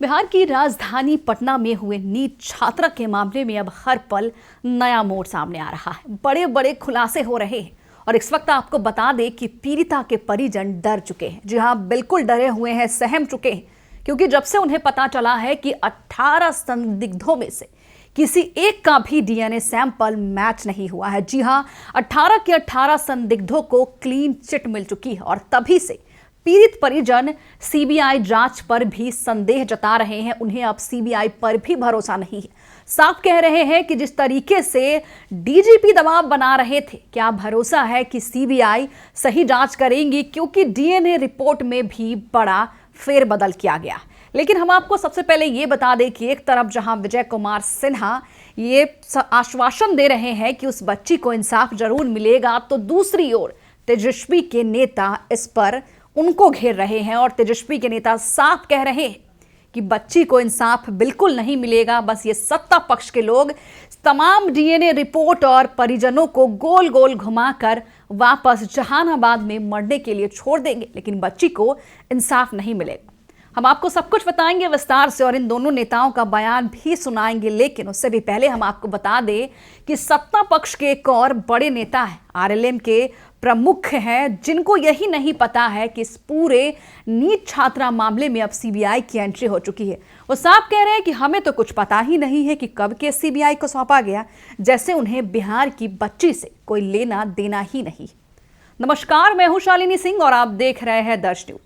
बिहार की राजधानी पटना में हुए नीट छात्रा के मामले में अब हर पल नया मोड़ सामने आ रहा है। बड़े बड़े खुलासे हो रहे हैं और इस वक्त आपको बता दें कि पीड़िता के परिजन डर चुके हैं। जी हां, बिल्कुल डरे हुए हैं, सहम चुके हैं, क्योंकि जब से उन्हें पता चला है कि 18 संदिग्धों में से किसी एक का भी डीएनए सैंपल मैच नहीं हुआ है। जी हां, 18 के 18 संदिग्धों को क्लीन चिट मिल चुकी है और तभी से पीड़ित परिजन सीबीआई जांच पर भी संदेह जता रहे हैं। उन्हें अब सीबीआई पर भी भरोसा नहीं है। साफ कह रहे हैं कि जिस तरीके से डीजीपी दबाव बना रहे थे, क्या भरोसा है कि सीबीआई सही जांच करेंगी, क्योंकि डीएनए रिपोर्ट में भी बड़ा फेरबदल किया गया। लेकिन हम आपको सबसे पहले ये बता दें कि एक तरफ जहां विजय कुमार सिन्हा ये आश्वासन दे रहे हैं कि उस बच्ची को इंसाफ जरूर मिलेगा, तो दूसरी ओर तेजस्वी के नेता इस पर उनको घेर रहे हैं और तेजस्वी के नेता साफ कह रहे हैं कि बच्ची को इंसाफ बिल्कुल नहीं मिलेगा। बस ये सत्ता पक्ष के लोग तमाम डीएनए रिपोर्ट और परिजनों को गोल गोल घुमाकर वापस जहानाबाद में मरने के लिए छोड़ देंगे, लेकिन बच्ची को इंसाफ नहीं मिलेगा। हम आपको सब कुछ बताएंगे विस्तार से और इन दोनों नेताओं का बयान भी सुनाएंगे, लेकिन उससे भी पहले हम आपको बता दें कि सत्ता पक्ष के एक और बड़े नेता हैं, आरएलएम के प्रमुख हैं, जिनको यही नहीं पता है कि इस पूरे नीट छात्रा मामले में अब सीबीआई की एंट्री हो चुकी है। वो साफ कह रहे हैं कि हमें तो कुछ पता ही नहीं है कि कब केस सीबीआई को सौंपा गया, जैसे उन्हें बिहार की बच्ची से कोई लेना देना ही नहीं। नमस्कार, मैं हूं शालिनी सिंह और आप देख रहे हैं दर्श न्यूज।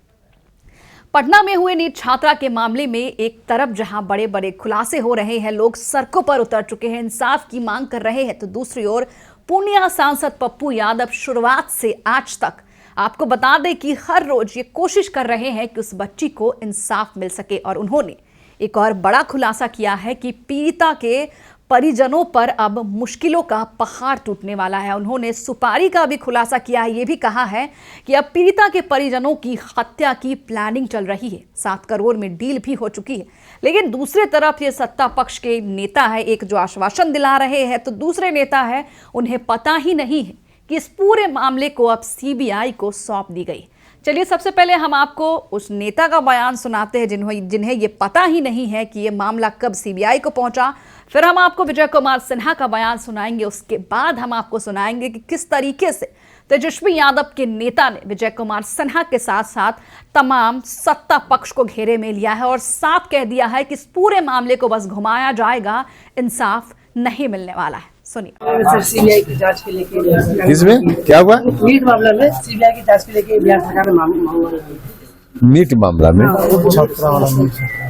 पटना में हुए नीट छात्रा के मामले में एक तरफ जहां बड़े बड़े खुलासे हो रहे हैं, लोग सड़कों पर उतर चुके हैं, इंसाफ की मांग कर रहे हैं, तो दूसरी ओर पूर्णिया सांसद पप्पू यादव शुरुआत से आज तक आपको बता दें कि हर रोज ये कोशिश कर रहे हैं कि उस बच्ची को इंसाफ मिल सके। और उन्होंने एक और बड़ा खुलासा किया है कि पीड़िता के परिजनों पर अब मुश्किलों का पहाड़ टूटने वाला है। उन्होंने सुपारी का भी खुलासा किया है। ये भी कहा है कि अब पीड़िता के परिजनों की हत्या की प्लानिंग चल रही है। 7 करोड़ में डील भी हो चुकी है। लेकिन दूसरी तरफ ये सत्ता पक्ष के नेता है, एक जो आश्वासन दिला रहे हैं, तो दूसरे नेता है उन्हें पता ही नहीं है कि इस पूरे मामले को अब सीबीआई को सौंप दी गई। चलिए सबसे पहले हम आपको उस नेता का बयान सुनाते हैं जिन्हें ये पता ही नहीं है कि ये मामला कब सीबीआई को पहुंचा। फिर हम आपको विजय कुमार सिन्हा का बयान सुनाएंगे। उसके बाद हम आपको सुनाएंगे कि किस तरीके से तेजस्वी यादव के नेता ने विजय कुमार सिन्हा के साथ साथ तमाम सत्ता पक्ष को घेरे में लिया है और साफ कह दिया है कि इस पूरे मामले को बस घुमाया जाएगा, इंसाफ नहीं मिलने वाला है। सुनिए। सीबीआई की जांच के लेके किसमें क्या हुआ? नीट मामला में सीबीआई की जांच के लेके बिहार सरकार ने मांग नीट मामला में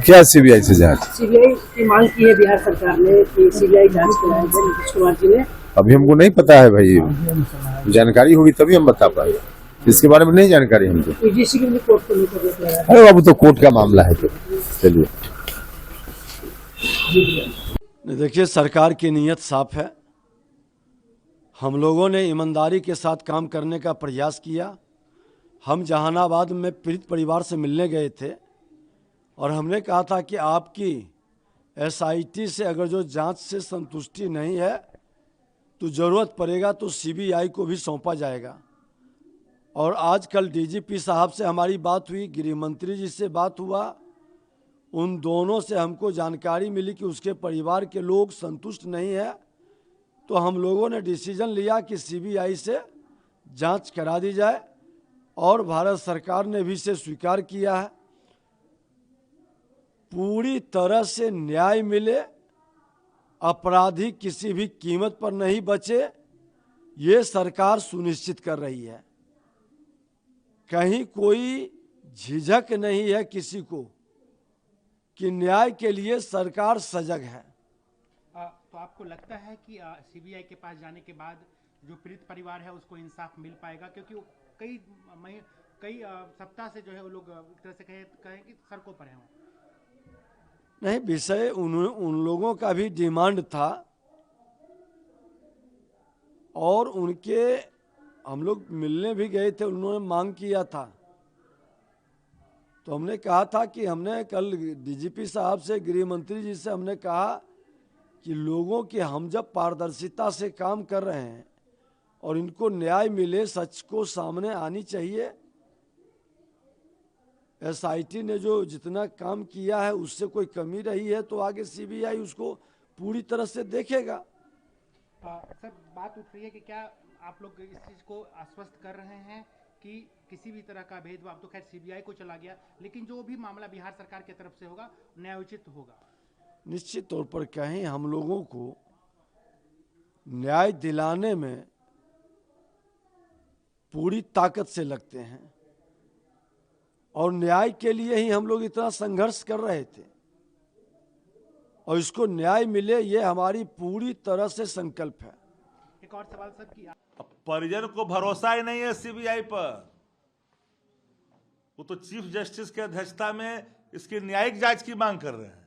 क्या सीबीआई से जांच? सीबीआई की मांग की है बिहार सरकार ने कि सीबीआई जांच कराए नीतीश कुमार जी ने। अभी हमको नहीं पता है भाई, जानकारी होगी तभी हम बता पाएंगे। इसके बारे में नहीं जानकारी हमको। ईडीसी की भी कोर्ट को लेकर अरे बाबू, तो कोर्ट का मामला है। तो चलिए, देखिए सरकार की नीयत साफ है। हम लोगों ने ईमानदारी के साथ काम करने का प्रयास किया। हम जहानाबाद में पीड़ित परिवार से मिलने गए थे और हमने कहा था कि आपकी एसआईटी से अगर जो जांच से संतुष्टि नहीं है तो ज़रूरत पड़ेगा तो सीबीआई को भी सौंपा जाएगा। और आज कल डीजीपी साहब से हमारी बात हुई, गृह मंत्री जी से बात हुआ, उन दोनों से हमको जानकारी मिली कि उसके परिवार के लोग संतुष्ट नहीं है। तो हम लोगों ने डिसीजन लिया कि सीबीआई से जांच करा दी जाए और भारत सरकार ने भी इसे स्वीकार किया है। पूरी तरह से न्याय मिले, अपराधी किसी भी कीमत पर नहीं बचे, ये सरकार सुनिश्चित कर रही है। कहीं कोई झिझक नहीं है किसी को कि न्याय के लिए सरकार सजग है। तो आपको लगता है कि सीबीआई के पास जाने के बाद जो पीड़ित परिवार है उसको इंसाफ मिल पाएगा, क्योंकि वो कई सप्ताह से जो है वो लोग एक तरह से कहें कि सड़कों पर हैं? नहीं, विषय उन लोगों का भी डिमांड था और उनके हम लोग मिलने भी गए थे, उन्होंने मांग किया था। तो हमने कहा था कि हमने कल डीजीपी साहब से, गृह मंत्री जी से हमने कहा कि लोगों के हम जब पारदर्शिता से काम कर रहे हैं और इनको न्याय मिले, सच को सामने आनी चाहिए। एसआईटी ने जो जितना काम किया है उससे कोई कमी रही है तो आगे सीबीआई उसको पूरी तरह से देखेगा। सर, बात उठ रही है कि क्या आप लोग इस चीज़ को आश्वस्त कर रहे हैं कि किसी भी तरह का भेदभाव, तो खैर सीबीआई को चला गया, लेकिन जो भी मामला बिहार सरकार की तरफ से होगा न्यायोचित होगा? निश्चित तौर पर कहें हम लोगों को न्याय दिलाने में पूरी ताकत से लगते हैं और न्याय के लिए ही हम लोग इतना संघर्ष कर रहे थे और इसको न्याय मिले ये हमारी पूरी तरह से संकल्प है। एक और सवाल सर कि परिजन को भरोसा ही नहीं है सीबीआई पर। वो तो चीफ जस्टिस की अध्यक्षता में इसकी न्यायिक जांच की मांग कर रहे हैं।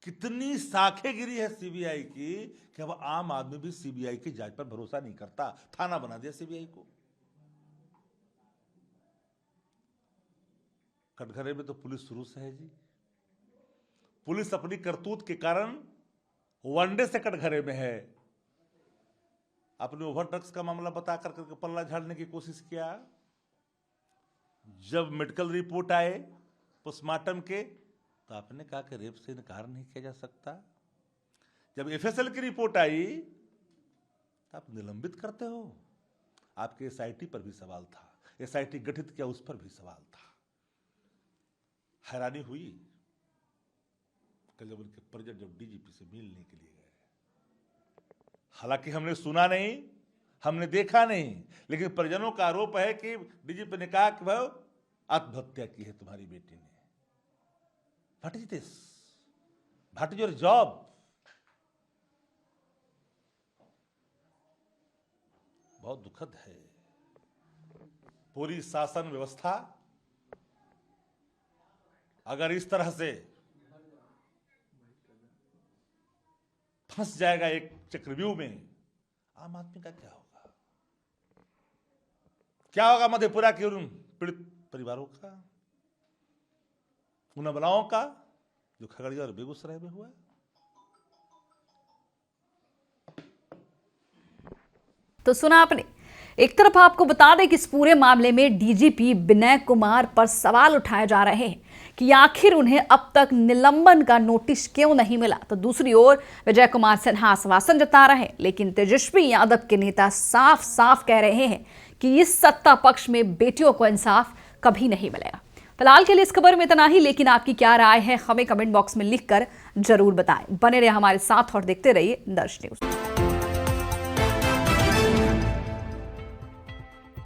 कितनी साखेगिरी है सीबीआई की कि अब आम आदमी भी सीबीआई की जांच पर भरोसा नहीं करता। थाना बना दिया सीबीआई को। कटघरे में तो पुलिस शुरू से है जी। पुलिस अपनी करतूत के कारण वनडे से कटघरे में है। आपने ओवर ड्रग्स का मामला बता करके पल्ला झाड़ने की कोशिश किया। जब मेडिकल रिपोर्ट आए पोस्टमार्टम के तो आपने कहा कि रेप से इनकार नहीं किया जा सकता। जब एफएसएल की रिपोर्ट आई तो आप निलंबित करते हो। आपके एसआईटी पर भी सवाल था, एसआईटी गठित किया उस पर भी सवाल था। हैरानी हुई कल जब उनके परिजन जब डीजीपी से मिलने के लिए गए। हालांकि हमने सुना नहीं, हमने देखा नहीं, लेकिन परिजनों का आरोप है कि डीजीपी ने कहा कि भाई आत्महत्या की है तुम्हारी बेटी ने। What is this? What is your job? बहुत दुखद है। पूरी शासन व्यवस्था अगर इस तरह से फंस जाएगा एक चक्रव्यूह में, आम आदमी का क्या होगा? क्या होगा मधेपुरा के उन पीड़ित परिवारों का, उन अबलाओं का जो खगड़िया और बेगूसराय में हुआ? तो सुना आपने। एक तरफ आपको बता दें कि इस पूरे मामले में डीजीपी विनय कुमार पर सवाल उठाए जा रहे हैं कि आखिर उन्हें अब तक निलंबन का नोटिस क्यों नहीं मिला। तो दूसरी ओर विजय कुमार सिन्हा आश्वासन जता रहे हैं, लेकिन तेजस्वी यादव के नेता साफ साफ कह रहे हैं कि इस सत्ता पक्ष में बेटियों को इंसाफ कभी नहीं मिलेगा। फिलहाल के लिए इस खबर में इतना ही, लेकिन आपकी क्या राय है हमें कमेंट बॉक्स में लिखकर जरूर बताएं। बने रहिए हमारे साथ और देखते रहिए दर्श न्यूज।